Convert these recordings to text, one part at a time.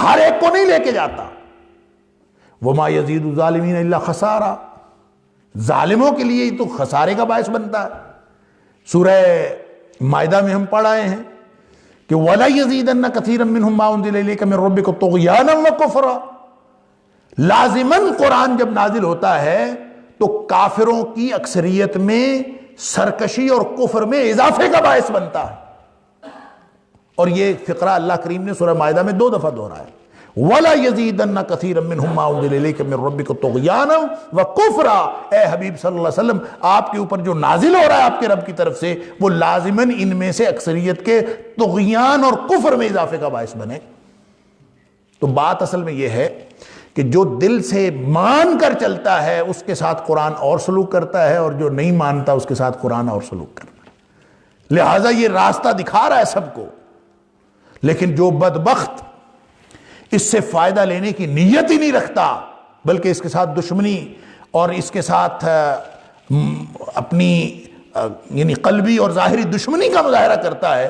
ہر ایک کو نہیں لے کے جاتا. وما یزید الظالمین الا خسارا، ظالموں کے لیے تو خسارے کا باعث بنتا ہے. سورہ مائدہ میں ہم پڑھ آئے ہیں کہ وَلَا يَزِيدَنَّ كَثِيرًا مِّنْهُمْ مَا أُنزِلَ إِلَيْكَ مِن رَّبِّكَ طُغْيَانًا وَكُفْرًا. لازماً قرآن جب نازل ہوتا ہے تو کافروں کی اکثریت میں سرکشی اور کفر میں اضافے کا باعث بنتا ہے. اور یہ فقرہ اللہ کریم نے سورہ مائدہ میں 2 دفعہ دہرایا ہے. وَلَا يَزِيدَنَّ كَثِيرًا مِّنْهُمْ مَا أُنزِلَ إِلَيْكَ مِن رَّبِّكَ طُغْيَانًا وَكُفْرًا. اے حبیب صلی اللہ علیہ وسلم، آپ کے اوپر جو نازل ہو رہا ہے آپ کے رب کی طرف سے، وہ لازماً ان میں سے اکثریت کے طغیان اور کفر میں اضافے کا باعث بنے. تو بات اصل میں یہ ہے کہ جو دل سے مان کر چلتا ہے اس کے ساتھ قرآن اور سلوک کرتا ہے، اور جو نہیں مانتا اس کے ساتھ قرآن اور سلوک کرتا ہے. لہٰذا یہ راستہ دکھا رہا ہے سب کو، لیکن جو بدبخت اس سے فائدہ لینے کی نیت ہی نہیں رکھتا، بلکہ اس کے ساتھ دشمنی اور اس کے ساتھ اپنی یعنی قلبی اور ظاہری دشمنی کا مظاہرہ کرتا ہے،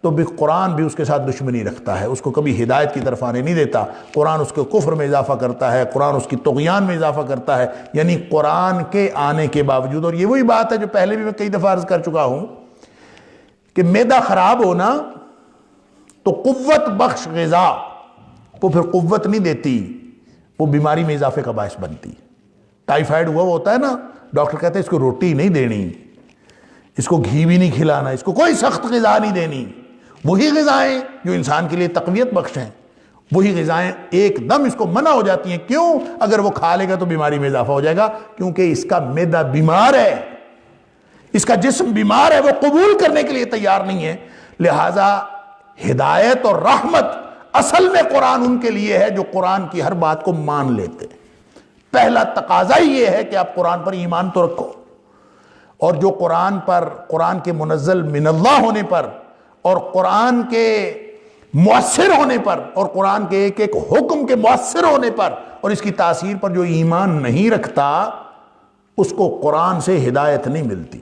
تو بھی قرآن بھی اس کے ساتھ دشمنی رکھتا ہے، اس کو کبھی ہدایت کی طرف آنے نہیں دیتا. قرآن اس کے کفر میں اضافہ کرتا ہے، قرآن اس کی طغیان میں اضافہ کرتا ہے. یعنی قرآن کے آنے کے باوجود، اور یہ وہی بات ہے جو پہلے بھی میں کئی دفعہ عرض کر چکا ہوں کہ معدہ خراب ہونا تو قوت بخش غذا وہ پھر قوت نہیں دیتی، وہ بیماری میں اضافے کا باعث بنتی. ٹائیفائڈ ہوا وہ ہوتا ہے نا، ڈاکٹر کہتے ہیں اس کو روٹی نہیں دینی، اس کو گھی بھی نہیں کھلانا، اس کو کوئی سخت غذا نہیں دینی. وہی غذائیں جو انسان کے لیے تقویت بخش ہیں، وہی غذائیں ایک دم اس کو منع ہو جاتی ہیں. کیوں؟ اگر وہ کھا لے گا تو بیماری میں اضافہ ہو جائے گا، کیونکہ اس کا معدہ بیمار ہے، اس کا جسم بیمار ہے، وہ قبول کرنے کے لیے تیار نہیں ہے. لہٰذا ہدایت اور رحمت اصل میں قرآن ان کے لیے ہے جو قرآن کی ہر بات کو مان لیتے. پہلا تقاضا ہی یہ ہے کہ آپ قرآن پر ایمان تو رکھو، اور جو قرآن پر، قرآن کے منزل من اللہ ہونے پر، اور قرآن کے مؤثر ہونے پر، اور قرآن کے ایک ایک حکم کے مؤثر ہونے پر، اور اس کی تاثیر پر جو ایمان نہیں رکھتا، اس کو قرآن سے ہدایت نہیں ملتی.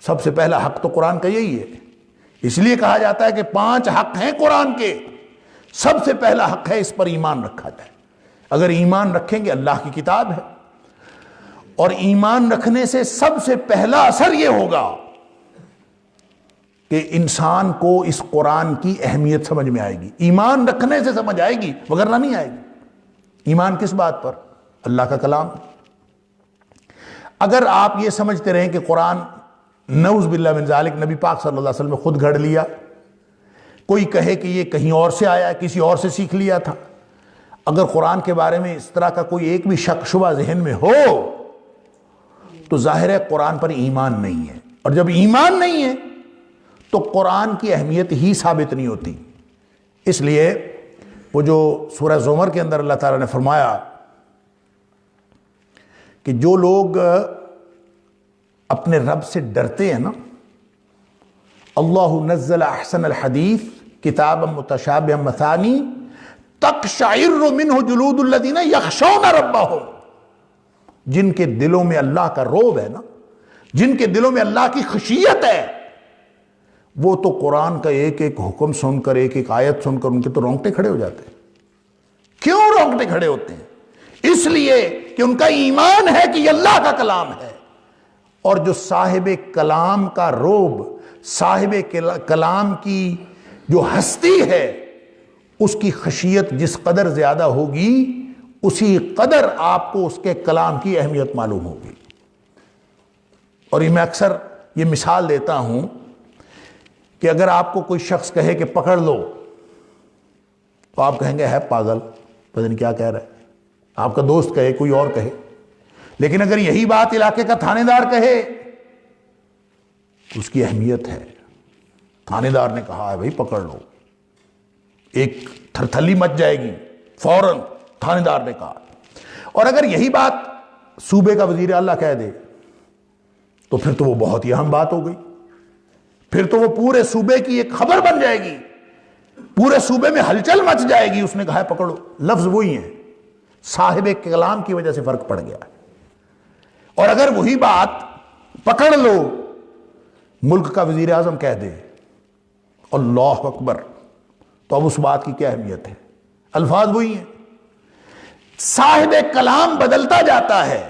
سب سے پہلا حق تو قرآن کا یہی ہے. اس لیے کہا جاتا ہے کہ 5 حق ہیں قرآن کے، سب سے پہلا حق ہے اس پر ایمان رکھا جائے. اگر ایمان رکھیں گے، اللہ کی کتاب ہے، اور ایمان رکھنے سے سب سے پہلا اثر یہ ہوگا کہ انسان کو اس قرآن کی اہمیت سمجھ میں آئے گی. ایمان رکھنے سے سمجھ آئے گی، وگرنہ نہیں آئے گی. ایمان کس بات پر؟ اللہ کا کلام. اگر آپ یہ سمجھتے رہیں کہ قرآن نعوذ باللہ من ذالک نبی پاک صلی اللہ علیہ وسلم نے خود گھڑ لیا، کوئی کہے کہ یہ کہیں اور سے آیا، کسی اور سے سیکھ لیا تھا، اگر قرآن کے بارے میں اس طرح کا کوئی ایک بھی شک شبہ ذہن میں ہو تو ظاہر ہے قرآن پر ایمان نہیں ہے. اور جب ایمان نہیں ہے تو قرآن کی اہمیت ہی ثابت نہیں ہوتی. اس لیے وہ جو سورہ زمر کے اندر اللہ تعالیٰ نے فرمایا کہ جو لوگ اپنے رب سے ڈرتے ہیں نا، اللہ نزل احسن الحدیث کتابا متشابہا مثانی تقشعر منہ جلود الذین یخشون ربہم، جن کے دلوں میں اللہ کا رعب ہے نا، جن کے دلوں میں اللہ کی خشیت ہے، وہ تو قرآن کا ایک ایک حکم سن کر، ایک ایک آیت سن کر ان کے تو رونگٹے کھڑے ہو جاتے ہیں. کیوں رونگٹے کھڑے ہوتے ہیں؟ اس لیے کہ ان کا ایمان ہے کہ یہ اللہ کا کلام ہے. اور جو صاحب کلام کا رعب، صاحب کلام کی جو ہستی ہے، اس کی خشیت جس قدر زیادہ ہوگی، اسی قدر آپ کو اس کے کلام کی اہمیت معلوم ہوگی. اور میں اکثر یہ مثال دیتا ہوں کہ اگر آپ کو کوئی شخص کہے کہ پکڑ لو، تو آپ کہیں گے ہے پاگل، پتہ نہیں کیا کہہ رہا ہے. آپ کا دوست کہے، کوئی اور کہے. لیکن اگر یہی بات علاقے کا تھانے دار کہے تو اس کی اہمیت ہے. تھانے دار نے کہا ہے بھائی پکڑ لو، ایک تھرتھلی مچ جائے گی، فوراً تھانے دار نے کہا. اور اگر یہی بات صوبے کا وزیر اعلیٰ کہہ دے تو پھر تو وہ بہت ہی اہم بات ہو گئی. پھر تو وہ پورے صوبے کی ایک خبر بن جائے گی، پورے صوبے میں ہلچل مچ جائے گی. اس نے کہا ہے پکڑو، لفظ وہی ہیں، صاحب کلام کی وجہ سے فرق پڑ گیا. اور اگر وہی بات پکڑ لو ملک کا وزیر اعظم کہہ دے اللہ اکبر، تو اب اس بات کی کیا اہمیت ہے؟ الفاظ وہی ہیں. صاحب کلام بدلتا جاتا ہے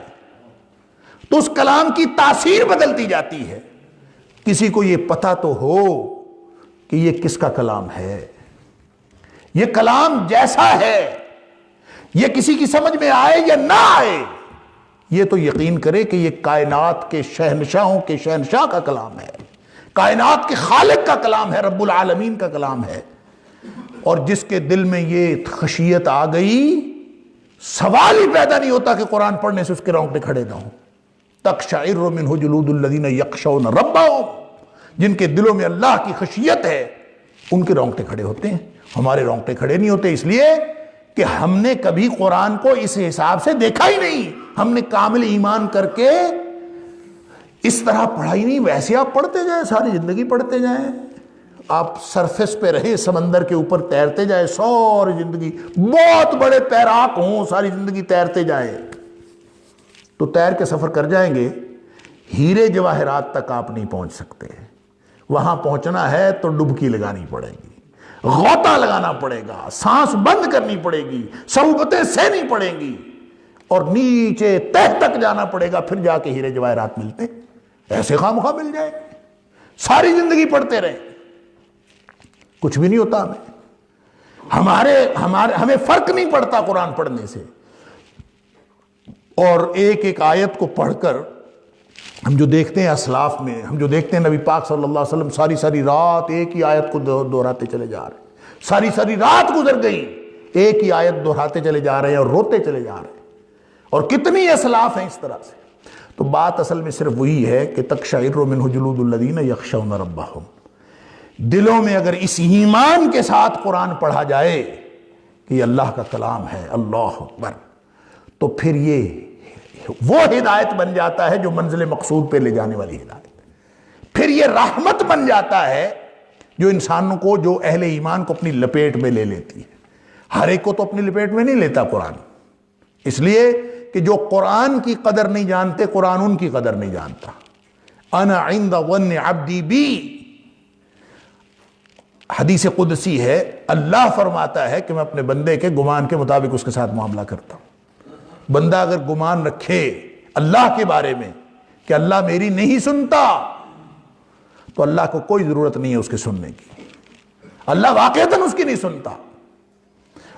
تو اس کلام کی تاثیر بدلتی جاتی ہے. کسی کو یہ پتہ تو ہو کہ یہ کس کا کلام ہے، یہ کلام جیسا ہے، یہ کسی کی سمجھ میں آئے یا نہ آئے، یہ تو یقین کرے کہ یہ کائنات کے شہنشاہوں کے شہنشاہ کا کلام ہے، کائنات کے خالق کا کلام ہے، رب العالمین کا کلام ہے. اور جس کے دل میں یہ خشیت آ گئی، سوال ہی پیدا نہیں ہوتا کہ قرآن پڑھنے سے اس کے رونگٹے کھڑے نہ ہوں. تقشعر منہ جلود الذین یخشون ربہم، جن کے دلوں میں اللہ کی خشیت ہے ان کے رونگٹے کھڑے ہوتے ہیں. ہمارے رونگٹے کھڑے نہیں ہوتے اس لیے کہ ہم نے کبھی قرآن کو اس حساب سے دیکھا ہی نہیں. ہم نے کامل ایمان کر کے اس طرح پڑھا ہی نہیں. ویسے آپ پڑھتے جائیں، ساری زندگی پڑھتے جائیں، آپ سرفیس پہ رہے، سمندر کے اوپر تیرتے جائیں ساری زندگی، بہت بڑے تیراک ہوں، ساری زندگی تیرتے جائیں تو تیر کے سفر کر جائیں گے، ہیرے جواہرات تک آپ نہیں پہنچ سکتے. وہاں پہنچنا ہے تو ڈبکی لگانی پڑے گی، غوطہ لگانا پڑے گا، سانس بند کرنی پڑے گی، صعوبتیں سہنی پڑیں گی اور نیچے تہ تک جانا پڑے گا، پھر جا کے ہیرے جواہرات ملتے. ایسے خواہ مل جائے، ساری زندگی پڑھتے رہے، کچھ بھی نہیں ہوتا. ہمیں فرق نہیں پڑتا قرآن پڑھنے سے. اور ایک ایک آیت کو پڑھ کر ہم جو دیکھتے ہیں اسلاف میں، ہم جو دیکھتے ہیں نبی پاک صلی اللہ علیہ وسلم ساری ساری رات ایک ہی آیت کو دہراتے چلے جا رہے ہیں، ساری ساری رات گزر گئی ایک ہی آیت دہراتے چلے جا رہے ہیں اور روتے چلے جا رہے ہیں. اور کتنی اسلاف ہیں اس طرح سے. تو بات اصل میں صرف وہی ہے کہ تقشعر منہ جلود الذین یخشون ربہم. دلوں میں اگر اس ایمان کے ساتھ قرآن پڑھا جائے کہ یہ اللہ کا کلام ہے، اللہ اکبر، تو پھر یہ وہ ہدایت بن جاتا ہے جو منزل مقصود پہ لے جانے والی ہدایت. پھر یہ رحمت بن جاتا ہے جو انسانوں کو، جو اہل ایمان کو اپنی لپیٹ میں لے لیتی ہے. ہر ایک کو تو اپنی لپیٹ میں نہیں لیتا قرآن، اس لیے کہ جو قرآن کی قدر نہیں جانتے قرآن ان کی قدر نہیں جانتا. انا عند ظن عبدی بی، حدیث قدسی ہے، اللہ فرماتا ہے کہ میں اپنے بندے کے گمان کے مطابق اس کے ساتھ معاملہ کرتا ہوں. بندہ اگر گمان رکھے اللہ کے بارے میں کہ اللہ میری نہیں سنتا، تو اللہ کو کوئی ضرورت نہیں ہے اس کے سننے کی. اللہ واقعتاً اس کی نہیں سنتا.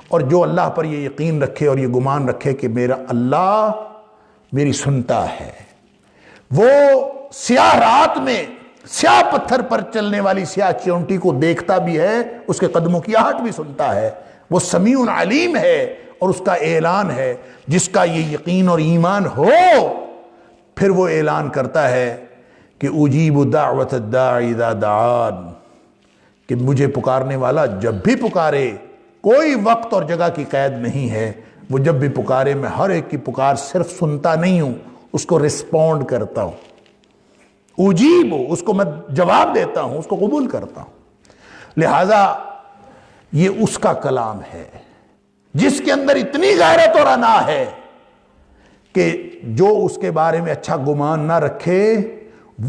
اور جو اللہ پر یہ یقین رکھے اور یہ گمان رکھے کہ میرا اللہ میری سنتا ہے، وہ سیاہ رات میں سیاہ پتھر پر چلنے والی سیاہ چونٹی کو دیکھتا بھی ہے، اس کے قدموں کی آہٹ بھی سنتا ہے، وہ سمیع علیم ہے. اور اس کا اعلان ہے، جس کا یہ یقین اور ایمان ہو پھر وہ اعلان کرتا ہے کہ اجیب دعوت الداعی اذا دعان، کہ مجھے پکارنے والا جب بھی پکارے، کوئی وقت اور جگہ کی قید نہیں ہے، وہ جب بھی پکارے میں ہر ایک کی پکار صرف سنتا نہیں ہوں، اس کو ریسپونڈ کرتا ہوں. اجیب، اس کو میں جواب دیتا ہوں، اس کو قبول کرتا ہوں. لہذا یہ اس کا کلام ہے جس کے اندر اتنی غیرت اور انا ہے کہ جو اس کے بارے میں اچھا گمان نہ رکھے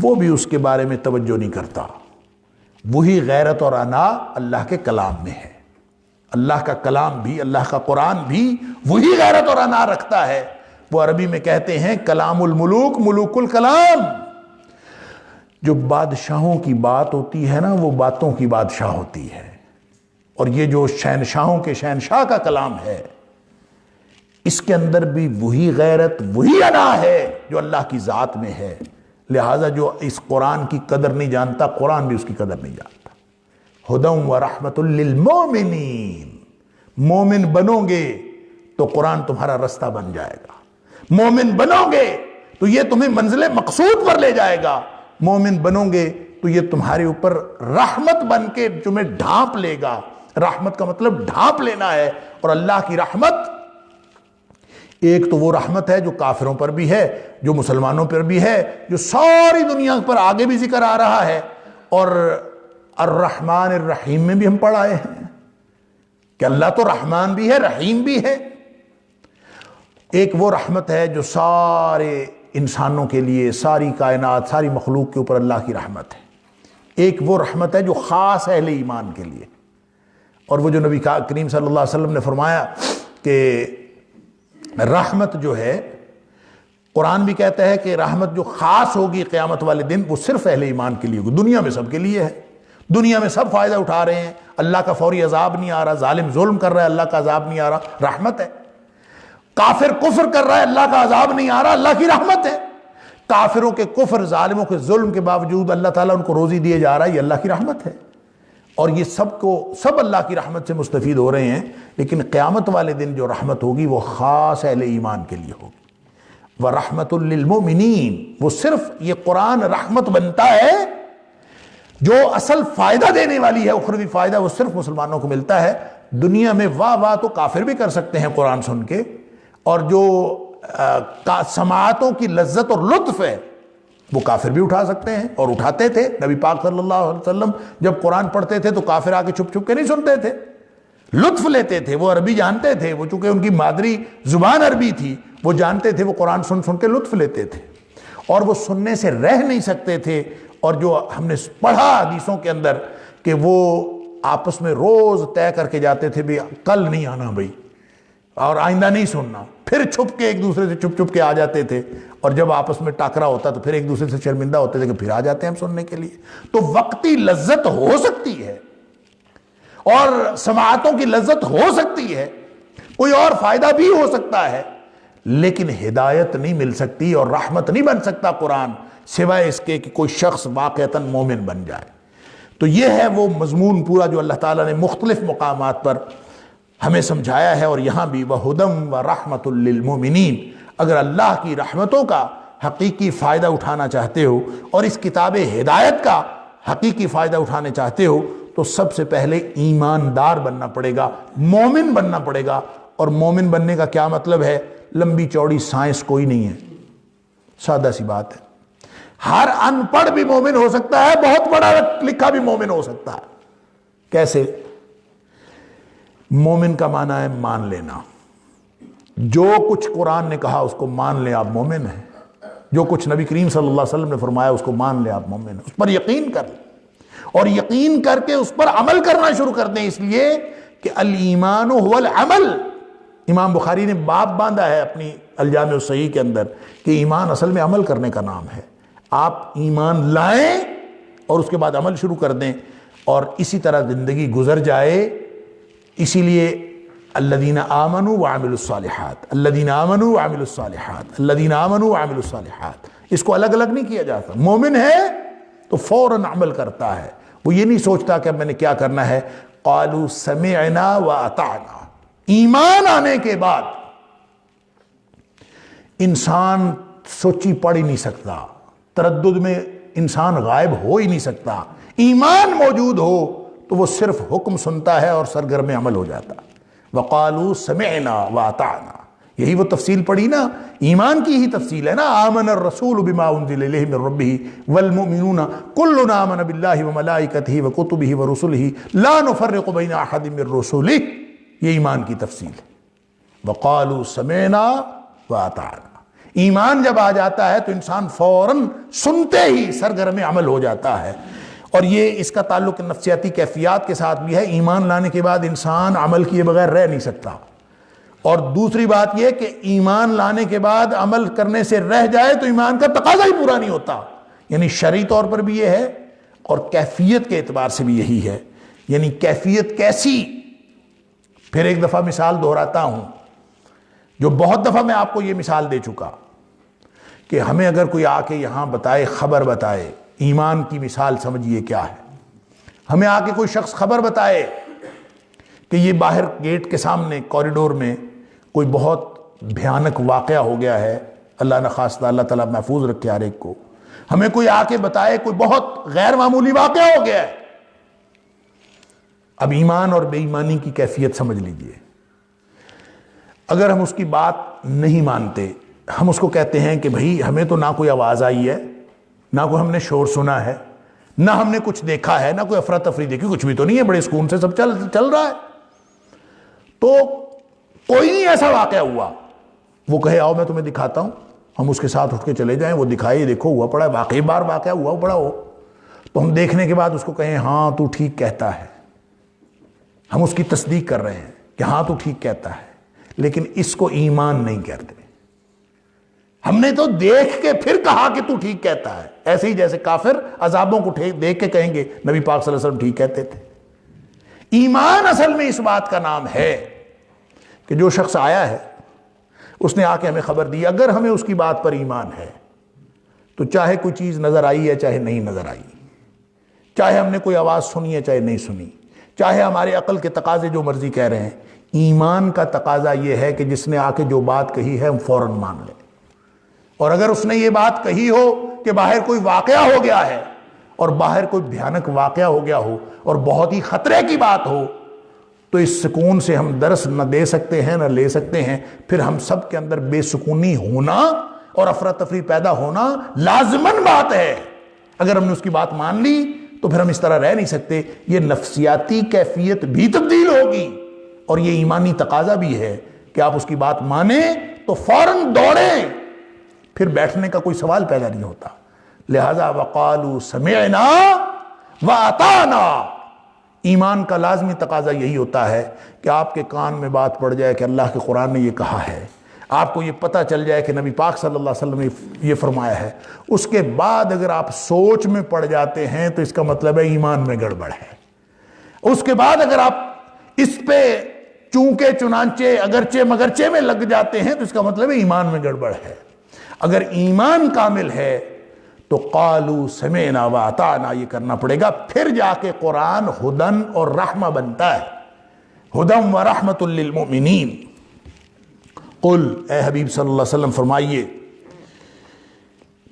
وہ بھی اس کے بارے میں توجہ نہیں کرتا. وہی غیرت اور انا اللہ کے کلام میں ہے. اللہ کا کلام بھی، اللہ کا قرآن بھی وہی غیرت اور انا رکھتا ہے. وہ عربی میں کہتے ہیں کلام الملوک ملوک الکلام. جو بادشاہوں کی بات ہوتی ہے نا، وہ باتوں کی بادشاہ ہوتی ہے. اور یہ جو شہنشاہوں کے شہنشاہ کا کلام ہے، اس کے اندر بھی وہی غیرت، وہی انا ہے جو اللہ کی ذات میں ہے. لہٰذا جو اس قرآن کی قدر نہیں جانتا، قرآن بھی اس کی قدر نہیں جانتا. ہدی ورحمۃ للمؤمنین، مومن بنو گے تو قرآن تمہارا رستہ بن جائے گا. مومن بنو گے تو یہ تمہیں منزل مقصود پر لے جائے گا. مومن بنو گے تو یہ تمہارے اوپر رحمت بن کے تمہیں ڈھانپ لے گا. رحمت کا مطلب ڈھانپ لینا ہے. اور اللہ کی رحمت ایک تو وہ رحمت ہے جو کافروں پر بھی ہے، جو مسلمانوں پر بھی ہے، جو ساری دنیا پر آگے بھی ذکر آ رہا ہے. اور الرحمن الرحیم میں بھی ہم پڑھائے ہیں کہ اللہ تو رحمان بھی ہے، رحیم بھی ہے. ایک وہ رحمت ہے جو سارے انسانوں کے لیے، ساری کائنات، ساری مخلوق کے اوپر اللہ کی رحمت ہے. ایک وہ رحمت ہے جو خاص اہل ایمان کے لیے. اور وہ جو نبی کریم صلی اللہ علیہ وسلم نے فرمایا کہ رحمت جو ہے، قرآن بھی کہتا ہے کہ رحمت جو خاص ہوگی قیامت والے دن وہ صرف اہل ایمان کے لیے ہوگی، دنیا میں سب کے لیے ہے، دنیا میں سب فائدہ اٹھا رہے ہیں، اللہ کا فوری عذاب نہیں آ رہا، ظالم ظلم کر رہا ہے، اللہ کا عذاب نہیں آ رہا، رحمت ہے۔ کافر کفر کر رہا ہے، اللہ کا عذاب نہیں آ رہا، اللہ کی رحمت ہے۔ کافروں کے کفر، ظالموں کے ظلم کے باوجود اللہ تعالیٰ ان کو روزی دیے جا رہا ہے، یہ اللہ کی رحمت ہے، اور یہ سب اللہ کی رحمت سے مستفید ہو رہے ہیں۔ لیکن قیامت والے دن جو رحمت ہوگی وہ خاص اہل ایمان کے لیے ہوگی۔ وَرَحْمَةٌ لِّلْمُؤْمِنِينَ، وہ صرف یہ قرآن رحمت بنتا ہے، جو اصل فائدہ دینے والی ہے، اخروی فائدہ، وہ صرف مسلمانوں کو ملتا ہے۔ دنیا میں واہ واہ تو کافر بھی کر سکتے ہیں قرآن سن کے، اور جو سماعتوں کی لذت اور لطف ہے وہ کافر بھی اٹھا سکتے ہیں، اور اٹھاتے تھے۔ نبی پاک صلی اللہ علیہ وسلم جب قرآن پڑھتے تھے تو کافر آ کے چھپ چھپ کے نہیں سنتے تھے، لطف لیتے تھے، وہ عربی جانتے تھے، وہ چونکہ ان کی مادری زبان عربی تھی، وہ جانتے تھے، وہ قرآن سن سن کے لطف لیتے تھے، اور وہ سننے سے رہ نہیں سکتے تھے۔ اور جو ہم نے پڑھا حدیثوں کے اندر کہ وہ آپس میں روز طے کر کے جاتے تھے بھی کل نہیں آنا بھائی، اور آئندہ نہیں سننا، پھر چھپ کے ایک دوسرے سے چھپ چھپ کے آ جاتے تھے، اور جب آپس میں ٹاکرا ہوتا تو پھر ایک دوسرے سے شرمندہ ہوتے تھے کہ پھر آ جاتے ہیں ہم سننے کے لیے۔ تو وقتی لذت ہو سکتی ہے اور سماعتوں کی لذت ہو سکتی ہے، کوئی اور فائدہ بھی ہو سکتا ہے، لیکن ہدایت نہیں مل سکتی اور رحمت نہیں بن سکتا قرآن، سوائے اس کے کہ کوئی شخص واقعتاً مومن بن جائے۔ تو یہ ہے وہ مضمون پورا جو اللہ تعالیٰ نے مختلف مقامات پر ہمیں سمجھایا ہے، اور یہاں بھی وَهُدًى وَرَحْمَةٌ لِّلْمُؤْمِنِينَ۔ اگر اللہ کی رحمتوں کا حقیقی فائدہ اٹھانا چاہتے ہو اور اس کتاب ہدایت کا حقیقی فائدہ اٹھانے چاہتے ہو تو سب سے پہلے ایماندار بننا پڑے گا، مومن بننا پڑے گا۔ اور مومن بننے کا کیا مطلب ہے؟ لمبی چوڑی سائنس کوئی نہیں ہے، سادہ سی بات ہے۔ ہر ان پڑھ بھی مومن ہو سکتا ہے، بہت پڑھا لکھا بھی مومن ہو سکتا ہے۔ کیسے؟ مومن کا معنی ہے مان لینا، جو کچھ قرآن نے کہا اس کو مان لیں، آپ مومن ہیں۔ جو کچھ نبی کریم صلی اللہ علیہ وسلم نے فرمایا اس کو مان لیں، آپ مومن ہیں۔ اس پر یقین کر لیں، اور یقین کر کے اس پر عمل کرنا شروع کر دیں، اس لیے کہ الایمان هو العمل۔ امام بخاری نے باب باندھا ہے اپنی الجامع الصحیح کے اندر کہ ایمان اصل میں عمل کرنے کا نام ہے۔ آپ ایمان لائیں اور اس کے بعد عمل شروع کر دیں، اور اسی طرح زندگی گزر جائے۔ اسی لیے الذین آمنوا وعملوا الصالحات، الذین آمنوا وعملوا الصالحات، الذین آمنوا وعملوا الصالحات، اس کو الگ الگ نہیں کیا جاتا۔ مومن ہے تو فوراً عمل کرتا ہے، وہ یہ نہیں سوچتا کہ اب میں نے کیا کرنا ہے۔ قالوا سمعنا واطعنا، ایمان آنے کے بعد انسان سوچی پڑھ ہی نہیں سکتا، تردد میں انسان غائب ہو ہی نہیں سکتا۔ ایمان موجود ہو تو وہ صرف حکم سنتا ہے اور سرگرم عمل ہو جاتا۔ وقالوا سمعنا واطعنا، یہی وہ تفصیل پڑھی نا، ایمان کی ہی تفصیل ہے نا۔ آمن الرسول بما انزل الیہ من ربہ والمؤمنون کلنا آمن باللہ وملائکتہ وکتبہ ورسلہ لا نفرق بین احد من رسلہ، یہ ایمان کی تفصیل ہے۔ وقالوا سمعنا واطعنا، ایمان جب آ جاتا ہے تو انسان فوراً سنتے ہی سرگرم عمل ہو جاتا ہے۔ اور یہ اس کا تعلق نفسیاتی کیفیات کے ساتھ بھی ہے۔ ایمان لانے کے بعد انسان عمل کیے بغیر رہ نہیں سکتا، اور دوسری بات یہ کہ ایمان لانے کے بعد عمل کرنے سے رہ جائے تو ایمان کا تقاضا ہی پورا نہیں ہوتا۔ یعنی شرعی طور پر بھی یہ ہے اور کیفیت کے اعتبار سے بھی یہی ہے۔ یعنی کیفیت کیسی؟ پھر ایک دفعہ مثال دہراتا ہوں، جو بہت دفعہ میں آپ کو یہ مثال دے چکا کہ ہمیں اگر کوئی آ کے یہاں بتائے، خبر بتائے، ایمان کی مثال سمجھیے کیا ہے۔ ہمیں آ کے کوئی شخص خبر بتائے کہ یہ باہر گیٹ کے سامنے کوریڈور میں کوئی بہت بھیانک واقعہ ہو گیا ہے، اللہ نخواستہ، اللہ تعالیٰ محفوظ رکھے ہر ایک کو۔ ہمیں کوئی آ کے بتائے کوئی بہت غیر معمولی واقعہ ہو گیا ہے۔ اب ایمان اور بے ایمانی کی کیفیت سمجھ لیجئے۔ اگر ہم اس کی بات نہیں مانتے، ہم اس کو کہتے ہیں کہ بھئی ہمیں تو نہ کوئی آواز آئی ہے، نہ کوئی ہم نے شور سنا ہے، نہ ہم نے کچھ دیکھا ہے، نہ کوئی افراتفری دیکھی، کچھ بھی تو نہیں ہے، بڑے سکون سے سب چل رہا ہے، تو کوئی نہیں ایسا واقعہ ہوا۔ وہ کہے آؤ میں تمہیں دکھاتا ہوں، ہم اس کے ساتھ اٹھ کے چلے جائیں، وہ دکھائے دیکھو ہوا پڑا ہے، واقعی بار واقعہ ہوا پڑا ہو، تو ہم دیکھنے کے بعد اس کو کہیں ہاں تو ٹھیک کہتا ہے، ہم اس کی تصدیق کر رہے ہیں کہ ہاں تو ٹھیک کہتا ہے، لیکن اس کو ایمان نہیں کہتے۔ ہم نے تو دیکھ کے پھر کہا کہ تو ٹھیک کہتا ہے، ایسے ہی جیسے کافر عذابوں کو دیکھ کے کہیں گے نبی پاک صلی اللہ علیہ وسلم ٹھیک کہتے تھے۔ ایمان اصل میں اس بات کا نام ہے کہ جو شخص آیا ہے اس نے آ کے ہمیں خبر دی، اگر ہمیں اس کی بات پر ایمان ہے تو چاہے کوئی چیز نظر آئی ہے چاہے نہیں نظر آئی، چاہے ہم نے کوئی آواز سنی ہے چاہے نہیں سنی، چاہے ہمارے عقل کے تقاضے جو مرضی کہہ رہے ہیں، ایمان کا تقاضا یہ ہے کہ جس نے آ کے جو بات کہی ہے ہم فوراً مان لیں۔ اور اگر اس نے یہ بات کہی ہو کہ باہر کوئی واقعہ ہو گیا ہے اور باہر کوئی بھیانک واقعہ ہو گیا ہو اور بہت ہی خطرے کی بات ہو، تو اس سکون سے ہم درس نہ دے سکتے ہیں نہ لے سکتے ہیں، پھر ہم سب کے اندر بے سکونی ہونا اور افراتفری پیدا ہونا لازماً بات ہے۔ اگر ہم نے اس کی بات مان لی تو پھر ہم اس طرح رہ نہیں سکتے، یہ نفسیاتی کیفیت بھی تبدیل ہوگی اور یہ ایمانی تقاضا بھی ہے کہ آپ اس کی بات مانیں تو فوراً دوڑیں، پھر بیٹھنے کا کوئی سوال پیدا نہیں ہوتا۔ لہذا وقالوا سمعنا واطعنا، ایمان کا لازمی تقاضا یہی ہوتا ہے کہ آپ کے کان میں بات پڑ جائے کہ اللہ کے قرآن نے یہ کہا ہے، آپ کو یہ پتہ چل جائے کہ نبی پاک صلی اللہ علیہ وسلم نے یہ فرمایا ہے، اس کے بعد اگر آپ سوچ میں پڑ جاتے ہیں تو اس کا مطلب ہے ایمان میں گڑبڑ ہے۔ اس کے بعد اگر آپ اس پہ چونکہ چنانچہ اگرچہ مگرچہ میں لگ جاتے ہیں تو اس کا مطلب ہے ایمان میں گڑبڑ ہے۔ اگر ایمان کامل ہے تو قالوا سمعنا واطعنا یہ کرنا پڑے گا، پھر جا کے قرآن ہدن اور رحمہ بنتا ہے، ہدم و رحمت للمؤمنین۔ قل اے حبیب صلی اللہ علیہ وسلم فرمائیے،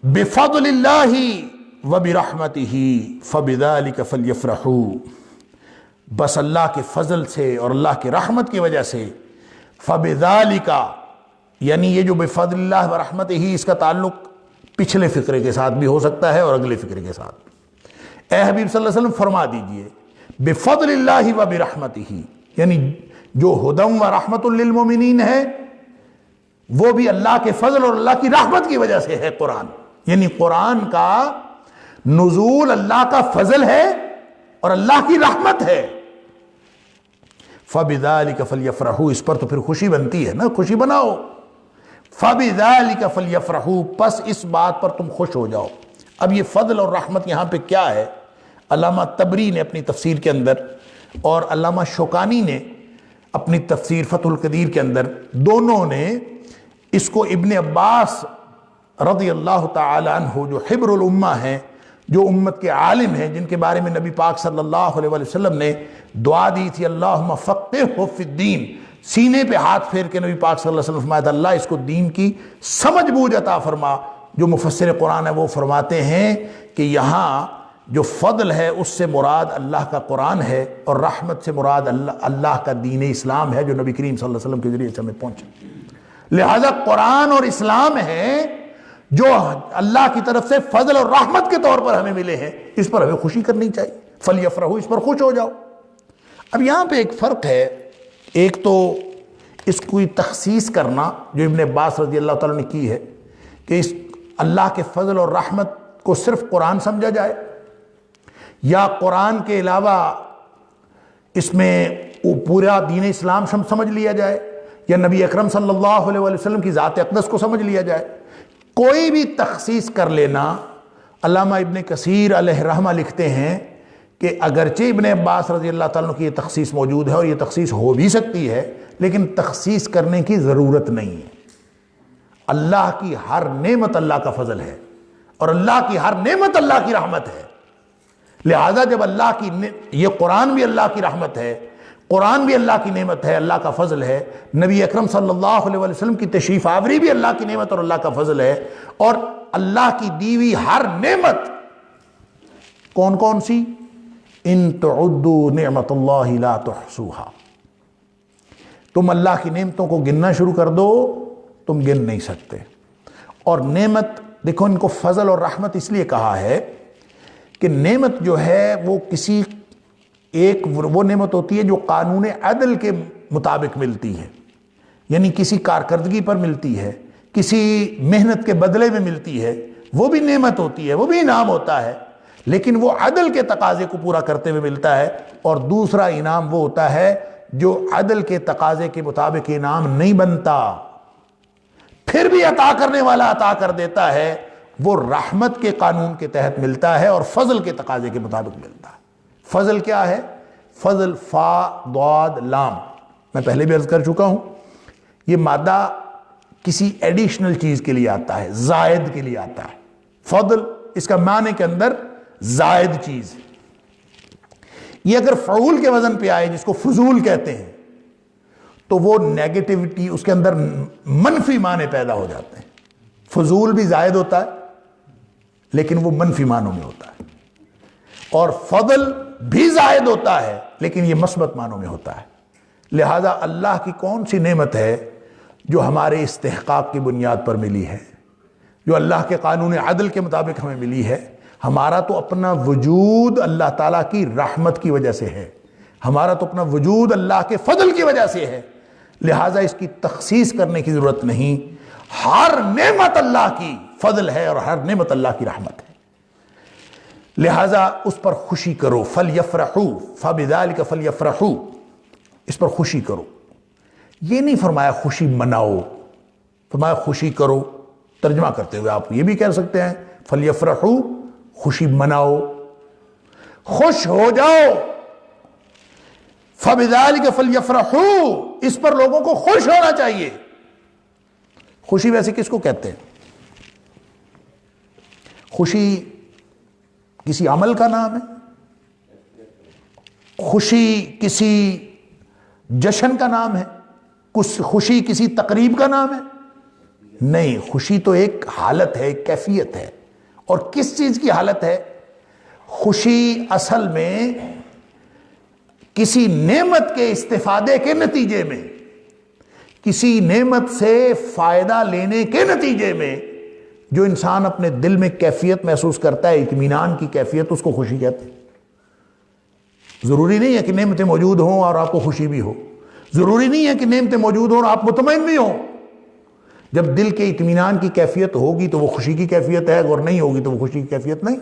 بفضل اللہ وبرحمتہ فبذلک فلیفرحوا، بس اللہ کے فضل سے اور اللہ کے رحمت کی وجہ سے، فبذلک یعنی یہ جو بفضل اللہ ورحمتہ ہی، اس کا تعلق پچھلے فقرے کے ساتھ بھی ہو سکتا ہے اور اگلے فقرے کے ساتھ۔ اے حبیب صلی اللہ علیہ وسلم فرما دیجئے بفضل اللہ وبرحمتہ، یعنی جو ہدم و رحمت للمؤمنین ہے وہ بھی اللہ کے فضل اور اللہ کی رحمت کی وجہ سے ہے قرآن، یعنی قرآن کا نزول اللہ کا فضل ہے اور اللہ کی رحمت ہے۔ فَبِذَلِكَ فَلْيَفْرَحُوا، اس پر تو پھر خوشی بنتی ہے نا، خوشی بناؤ۔ فَبِذَلِكَ فَلْيَفْرَحُوا، پس اس بات پر تم خوش ہو جاؤ۔ اب یہ فضل اور رحمت یہاں پہ کیا ہے؟ علامہ طبری نے اپنی تفسیر کے اندر اور علامہ شوکانی نے اپنی تفسیر فتح القدیر کے اندر، دونوں نے اس کو ابن عباس رضی اللہ تعالی عنہ جو حبر الامہ ہیں، جو امت کے عالم ہیں، جن کے بارے میں نبی پاک صلی اللہ علیہ وسلم نے دعا دی تھی اللہم فقہہ فی الدین، سینے پہ ہاتھ پھیر کے نبی پاک صلی اللہ علیہ وسلم فرمایا تھا اللہ اس کو دین کی سمجھ بوجھ عطا فرما۔ جو مفسر قرآن ہے وہ فرماتے ہیں کہ یہاں جو فضل ہے اس سے مراد اللہ کا قرآن ہے اور رحمت سے مراد اللہ کا دین اسلام ہے جو نبی کریم صلی اللہ علیہ وسلم کے ذریعے سے ہمیں پہنچا۔ لہذا قرآن اور اسلام ہے جو اللہ کی طرف سے فضل اور رحمت کے طور پر ہمیں ملے ہیں، اس پر ہمیں خوشی کرنی چاہیے۔ فَلْيَفْرَحُوا، اس پر خوش ہو جاؤ۔ اب یہاں پہ ایک فرق ہے، ایک تو اس کو تخصیص کرنا جو ابن عباس رضی اللہ تعالیٰ نے کی ہے کہ اس اللہ کے فضل اور رحمت کو صرف قرآن سمجھا جائے، یا قرآن کے علاوہ اس میں پورا دین اسلام سمجھ لیا جائے، یا نبی اکرم صلی اللہ علیہ وسلم کی ذات اقدس کو سمجھ لیا جائے۔ کوئی بھی تخصیص کر لینا، علامہ ابن کثیر علیہ رحمہ لکھتے ہیں کہ اگرچہ ابن عباس رضی اللہ تعالیٰ کی یہ تخصیص موجود ہے اور یہ تخصیص ہو بھی سکتی ہے، لیکن تخصیص کرنے کی ضرورت نہیں ہے۔ اللہ کی ہر نعمت اللہ کا فضل ہے اور اللہ کی ہر نعمت اللہ کی رحمت ہے۔ لہذا جب اللہ کی یہ قرآن بھی اللہ کی رحمت ہے، قرآن بھی اللہ کی نعمت ہے، اللہ کا فضل ہے، نبی اکرم صلی اللہ علیہ وسلم کی تشریف آوری بھی اللہ کی نعمت اور اللہ کا فضل ہے، اور اللہ کی دیوی ہر نعمت کون کون سی؟ ان تعدوا نعمت اللہ لا تحصوها، تم اللہ کی نعمتوں کو گننا شروع کر دو تم گن نہیں سکتے۔ اور نعمت دیکھو، ان کو فضل اور رحمت اس لیے کہا ہے کہ نعمت جو ہے وہ کسی ایک وہ نعمت ہوتی ہے جو قانون عدل کے مطابق ملتی ہے، یعنی کسی کارکردگی پر ملتی ہے، کسی محنت کے بدلے میں ملتی ہے، وہ بھی نعمت ہوتی ہے، وہ بھی انعام ہوتا ہے۔ لیکن وہ عدل کے تقاضے کو پورا کرتے ہوئے ملتا ہے، اور دوسرا انعام وہ ہوتا ہے جو عدل کے تقاضے کے مطابق انعام نہیں بنتا، پھر بھی عطا کرنے والا عطا کر دیتا ہے، وہ رحمت کے قانون کے تحت ملتا ہے اور فضل کے تقاضے کے مطابق ملتا ہے۔ فضل کیا ہے؟ فضل فا ضاد لام، میں پہلے بھی عرض کر چکا ہوں، یہ مادہ کسی ایڈیشنل چیز کے لیے آتا ہے، زائد کے لیے آتا ہے۔ فضل اس کا معنی کے اندر زائد چیز، یہ اگر فعول کے وزن پہ آئے جس کو فضول کہتے ہیں تو وہ نیگیٹیوٹی، اس کے اندر منفی معنی پیدا ہو جاتے ہیں۔ فضول بھی زائد ہوتا ہے لیکن وہ منفی معنوں میں ہوتا ہے، اور فضل بھی زائد ہوتا ہے لیکن یہ مثبت معنوں میں ہوتا ہے۔ لہذا اللہ کی کون سی نعمت ہے جو ہمارے استحقاق کی بنیاد پر ملی ہے، جو اللہ کے قانون عدل کے مطابق ہمیں ملی ہے؟ ہمارا تو اپنا وجود اللہ تعالیٰ کی رحمت کی وجہ سے ہے، ہمارا تو اپنا وجود اللہ کے فضل کی وجہ سے ہے، لہٰذا اس کی تخصیص کرنے کی ضرورت نہیں۔ ہر نعمت اللہ کی فضل ہے اور ہر نعمت اللہ کی رحمت ہے، لہٰذا اس پر خوشی کرو۔ فَلْيَفْرَحُوا فَبِذَلِكَ فَلْيَفْرَحُوا، اس پر خوشی کرو۔ یہ نہیں فرمایا خوشی مناؤ، فرمایا خوشی کرو۔ ترجمہ کرتے ہوئے آپ یہ بھی کہہ سکتے ہیں فَلْيَفْرَحُوا، خوشی مناؤ، خوش ہو جاؤ۔ فَبِذَلِكَ فَلْيَفْرَحُوا، اس پر لوگوں کو خوش ہونا چاہیے۔ خوشی ویسے کس کو کہتے ہیں؟ خوشی کسی عمل کا نام ہے؟ خوشی کسی جشن کا نام ہے؟ خوشی کسی تقریب کا نام ہے؟ نہیں، خوشی تو ایک حالت ہے، ایک کیفیت ہے۔ اور کس چیز کی حالت ہے؟ خوشی اصل میں کسی نعمت کے استفادے کے نتیجے میں، کسی نعمت سے فائدہ لینے کے نتیجے میں جو انسان اپنے دل میں کیفیت محسوس کرتا ہے، اطمینان کی کیفیت، اس کو خوشی کہتے ہیں۔ ضروری نہیں ہے کہ نعمتیں موجود ہوں اور آپ کو خوشی بھی ہو، ضروری نہیں ہے کہ نعمتیں موجود ہوں اور آپ مطمئن بھی ہوں۔ جب دل کے اطمینان کی کیفیت ہوگی تو وہ خوشی کی کیفیت ہے، اور نہیں ہوگی تو وہ خوشی کی کیفیت نہیں۔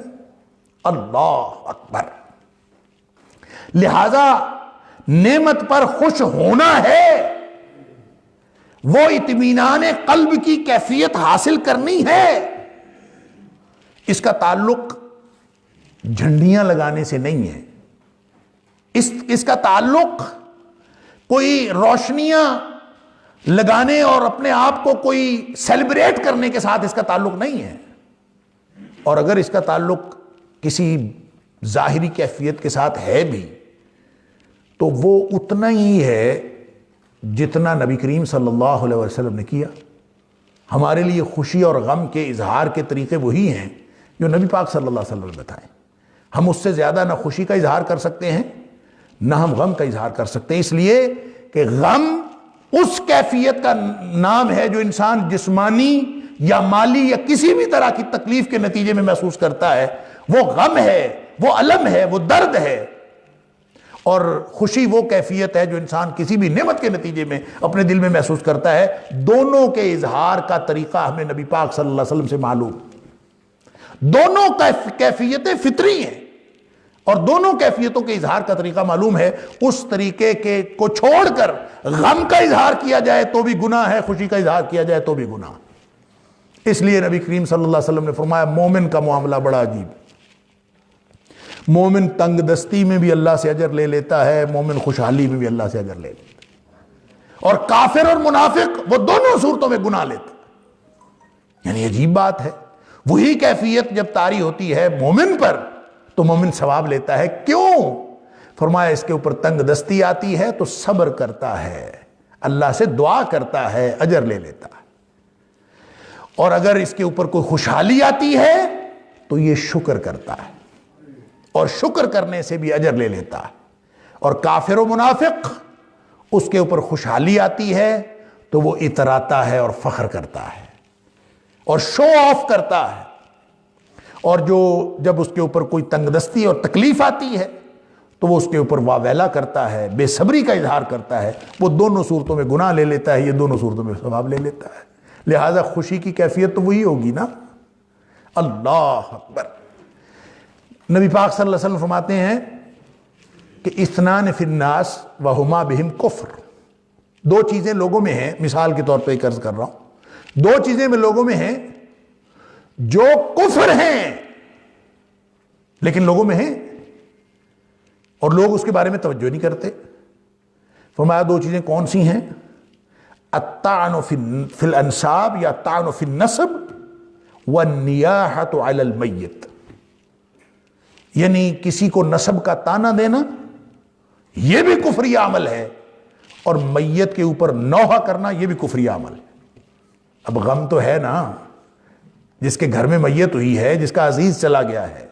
اللہ اکبر۔ لہذا نعمت پر خوش ہونا ہے، وہ اطمینان قلب کی کیفیت حاصل کرنی ہے۔ اس کا تعلق جھنڈیاں لگانے سے نہیں ہے، اس کا تعلق کوئی روشنیاں لگانے اور اپنے آپ کو کوئی سیلیبریٹ کرنے کے ساتھ اس کا تعلق نہیں ہے۔ اور اگر اس کا تعلق کسی ظاہری کیفیت کے ساتھ ہے بھی تو وہ اتنا ہی ہے جتنا نبی کریم صلی اللہ علیہ وسلم نے کیا۔ ہمارے لیے خوشی اور غم کے اظہار کے طریقے وہی ہیں جو نبی پاک صلی اللہ علیہ وسلم نے بتائے۔ ہم اس سے زیادہ نہ خوشی کا اظہار کر سکتے ہیں نہ ہم غم کا اظہار کر سکتے ہیں، اس لیے کہ غم اس کیفیت کا نام ہے جو انسان جسمانی یا مالی یا کسی بھی طرح کی تکلیف کے نتیجے میں محسوس کرتا ہے۔ وہ غم ہے، وہ الم ہے، وہ درد ہے۔ اور خوشی وہ کیفیت ہے جو انسان کسی بھی نعمت کے نتیجے میں اپنے دل میں محسوس کرتا ہے۔ دونوں کے اظہار کا طریقہ ہمیں نبی پاک صلی اللہ علیہ وسلم سے معلوم، دونوں کیفیتیں فطری ہیں اور دونوں کیفیتوں کے اظہار کا طریقہ معلوم ہے۔ اس طریقے کو چھوڑ کر غم کا اظہار کیا جائے تو بھی گناہ ہے، خوشی کا اظہار کیا جائے تو بھی گناہ۔ اس لیے نبی کریم صلی اللہ علیہ وسلم نے فرمایا مومن کا معاملہ بڑا عجیب، مومن تنگ دستی میں بھی اللہ سے اجر لے لیتا ہے، مومن خوشحالی میں بھی اللہ سے اجر لے لیتا ہے، اور کافر اور منافق وہ دونوں صورتوں میں گناہ لیتا ہے۔ یعنی عجیب بات ہے، وہی کیفیت جب طاری ہوتی ہے مومن پر تو مومن ثواب لیتا ہے۔ کیوں؟ فرمایا اس کے اوپر تنگ دستی آتی ہے تو صبر کرتا ہے، اللہ سے دعا کرتا ہے، اجر لے لیتا ہے۔ اور اگر اس کے اوپر کوئی خوشحالی آتی ہے تو یہ شکر کرتا ہے اور شکر کرنے سے بھی اجر لے لیتا ہے۔ اور کافر و منافق اس کے اوپر خوشحالی آتی ہے تو وہ اتراتا ہے اور فخر کرتا ہے اور شو آف کرتا ہے، اور جب اس کے اوپر کوئی تنگ دستی اور تکلیف آتی ہے تو وہ اس کے اوپر واویلا کرتا ہے، بے صبری کا اظہار کرتا ہے۔ وہ دونوں صورتوں میں گناہ لے لیتا ہے، یہ دونوں صورتوں میں ثواب لے لیتا ہے۔ لہذا خوشی کی کیفیت تو وہی ہوگی نا۔ اللہ اکبر۔ نبی پاک صلی اللہ علیہ وسلم فرماتے ہیں کہ اثنان فی الناس وہما بہم کفر، دو چیزیں لوگوں میں ہیں، مثال کے طور پہ ایک عرض کر رہا ہوں، دو چیزیں میں لوگوں میں ہیں جو کفر ہیں لیکن لوگوں میں ہیں اور لوگ اس کے بارے میں توجہ نہیں کرتے۔ فرمایا دو چیزیں کون سی ہیں؟ الطعن فی الانساب یا الطعن فی النسب والنیاحۃ علی المیت، یعنی کسی کو نسب کا طعنہ دینا یہ بھی کفری عمل ہے، اور میت کے اوپر نوحہ کرنا یہ بھی کفری عمل ہے۔ اب غم تو ہے نا، جس کے گھر میں میت ہوئی ہے، جس کا عزیز چلا گیا ہے،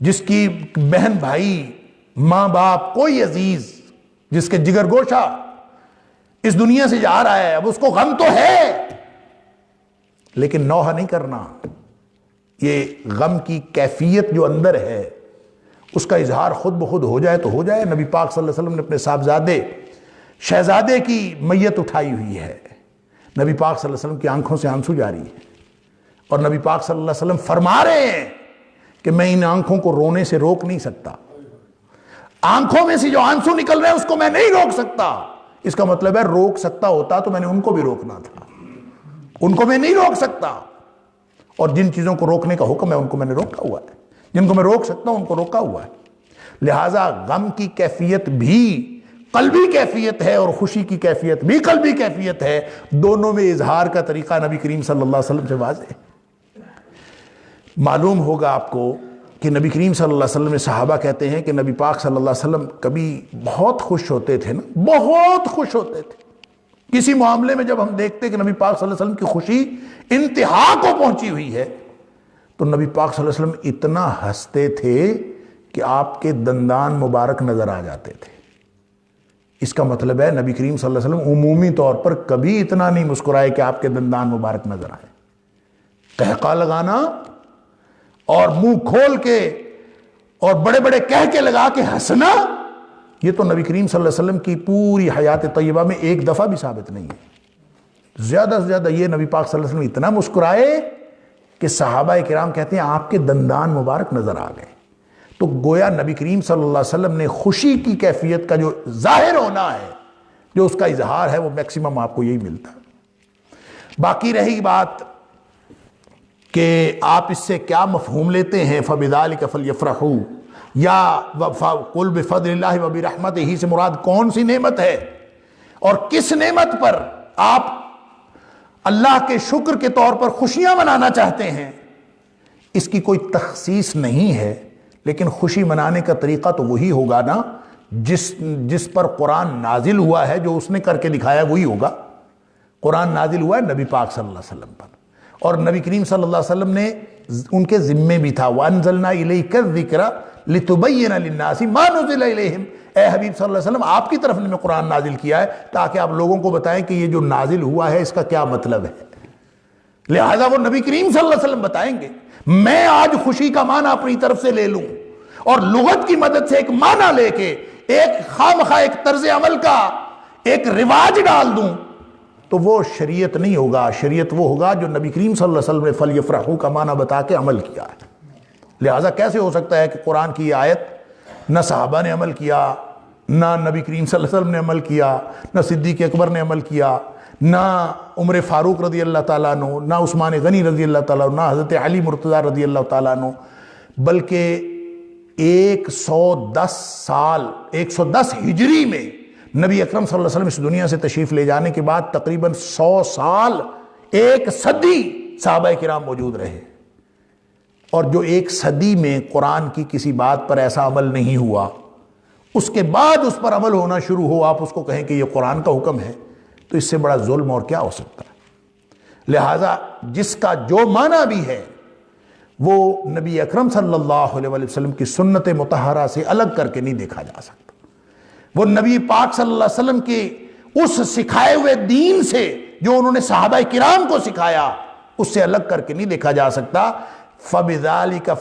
جس کی بہن بھائی ماں باپ کوئی عزیز جس کے جگر گوشہ اس دنیا سے جا رہا ہے، اب اس کو غم تو ہے لیکن نوحہ نہیں کرنا۔ یہ غم کی کیفیت جو اندر ہے اس کا اظہار خود بخود ہو جائے تو ہو جائے۔ نبی پاک صلی اللہ علیہ وسلم نے اپنے صاحبزادے شہزادے کی میت اٹھائی ہوئی ہے، نبی پاک صلی اللہ علیہ وسلم کی آنکھوں سے آنسو جاری ہے، اور نبی پاک صلی اللہ علیہ وسلم فرما رہے ہیں کہ میں ان آنکھوں کو رونے سے روک نہیں سکتا، آنکھوں میں سے جو آنسو نکل رہے ہیں اس کو میں نہیں روک سکتا۔ اس کا مطلب ہے روک سکتا ہوتا تو میں نے ان کو بھی روکنا تھا، ان کو میں نہیں روک سکتا، اور جن چیزوں کو روکنے کا حکم ہے ان کو میں نے روکا ہوا ہے، جن کو میں روک سکتا ہوں ان کو روکا ہوا ہے۔ لہٰذا غم کی کیفیت بھی قلبی کیفیت ہے اور خوشی کی کیفیت بھی قلبی کیفیت ہے، دونوں میں اظہار کا طریقہ نبی کریم صلی اللہ علیہ وسلم سے واضح ہے۔ معلوم ہوگا آپ کو کہ نبی کریم صلی اللہ علیہ وسلم نے صحابہ کہتے ہیں کہ نبی پاک صلی اللہ علیہ وسلم کبھی بہت خوش ہوتے تھے نا، بہت خوش ہوتے تھے کسی معاملے میں، جب ہم دیکھتے کہ نبی پاک صلی اللہ علیہ وسلم کی خوشی انتہا کو پہنچی ہوئی ہے تو نبی پاک صلی اللہ علیہ وسلم اتنا ہنستے تھے کہ آپ کے دندان مبارک نظر آ جاتے تھے۔ اس کا مطلب ہے نبی کریم صلی اللہ علیہ وسلم عمومی طور پر کبھی اتنا نہیں مسکرائے کہ آپ کے دندان مبارک نظر آئے۔ قہقہ لگانا اور منہ کھول کے اور بڑے بڑے کہہ کے لگا کے ہنسنا، یہ تو نبی کریم صلی اللہ علیہ وسلم کی پوری حیات طیبہ میں ایک دفعہ بھی ثابت نہیں ہے۔ زیادہ سے زیادہ یہ نبی پاک صلی اللہ علیہ وسلم اتنا مسکرائے کہ صحابہ کرام کہتے ہیں آپ کے دندان مبارک نظر آ گئے۔ تو گویا نبی کریم صلی اللہ علیہ وسلم نے خوشی کی کیفیت کا جو ظاہر ہونا ہے، جو اس کا اظہار ہے، وہ میکسیمم آپ کو یہی ملتا ہے۔ باقی رہی بات کہ آپ اس سے کیا مفہوم لیتے ہیں، فَبِذَلِكَ فَلْيَفْرَحُوا یا قُلْ بِفَضْلِ اللَّهِ وَبِرَحْمَتِهِ سے مراد کون سی نعمت ہے اور کس نعمت پر آپ اللہ کے شکر کے طور پر خوشیاں منانا چاہتے ہیں، اس کی کوئی تخصیص نہیں ہے، لیکن خوشی منانے کا طریقہ تو وہی ہوگا نا جس پر قرآن نازل ہوا ہے، جو اس نے کر کے دکھایا وہی ہوگا۔ قرآن نازل ہوا ہے نبی پاک صلی اللہ علیہ وسلم پر، اور نبی کریم صلی اللہ علیہ وسلم نے ان کے ذمے بھی تھا، وَأَنزَلْنَا إِلَيْكَ الذِّكْرَ لِتُبَيِّنَ لِلنَّاسِ مَا نُزِلَ إِلَيْهِمْ، اے حبیب صلی اللہ علیہ وسلم آپ کی طرف میں قرآن نازل کیا ہے تاکہ آپ لوگوں کو بتائیں کہ یہ جو نازل ہوا ہے اس کا کیا مطلب ہے۔ لہذا وہ نبی کریم صلی اللہ علیہ وسلم بتائیں گے۔ میں آج خوشی کا معنی اپنی طرف سے لے لوں اور لغت کی مدد سے ایک معنی لے کے ایک خامخواہ ایک طرز عمل کا ایک رواج ڈال دوں تو وہ شریعت نہیں ہوگا۔ شریعت وہ ہوگا جو نبی کریم صلی اللہ علیہ وسلم نے فَلْيَفْرَحُوا کا معنی بتا کے عمل کیا ہے۔ لہٰذا کیسے ہو سکتا ہے کہ قرآن کی آیت نہ صحابہ نے عمل کیا، نہ نبی کریم صلی اللہ علیہ وسلم نے عمل کیا، نہ صدیق اکبر نے عمل کیا، نہ عمر فاروق رضی اللہ تعالیٰ عنہ، نہ عثمان غنی رضی اللہ تعالیٰ عنہ، نہ حضرت علی مرتضیٰ رضی اللہ تعالیٰ عنہ، بلکہ 110 سال 110 ہجری میں نبی اکرم صلی اللہ علیہ وسلم اس دنیا سے تشریف لے جانے کے بعد تقریباً 100 سال، ایک صدی صحابہ کرام موجود رہے، اور جو ایک صدی میں قرآن کی کسی بات پر ایسا عمل نہیں ہوا، اس کے بعد اس پر عمل ہونا شروع ہو، آپ اس کو کہیں کہ یہ قرآن کا حکم ہے، تو اس سے بڑا ظلم اور کیا ہو سکتا ہے۔ لہٰذا جس کا جو معنی بھی ہے وہ نبی اکرم صلی اللہ علیہ وسلم کی سنت مطہرہ سے الگ کر کے نہیں دیکھا جا سکتا، وہ نبی پاک صلی اللہ علیہ وسلم کے اس سکھائے ہوئے دین سے جو انہوں نے صحابہ کرام کو سکھایا اس سے الگ کر کے نہیں دیکھا جا سکتا۔ فَبِذَلِكَ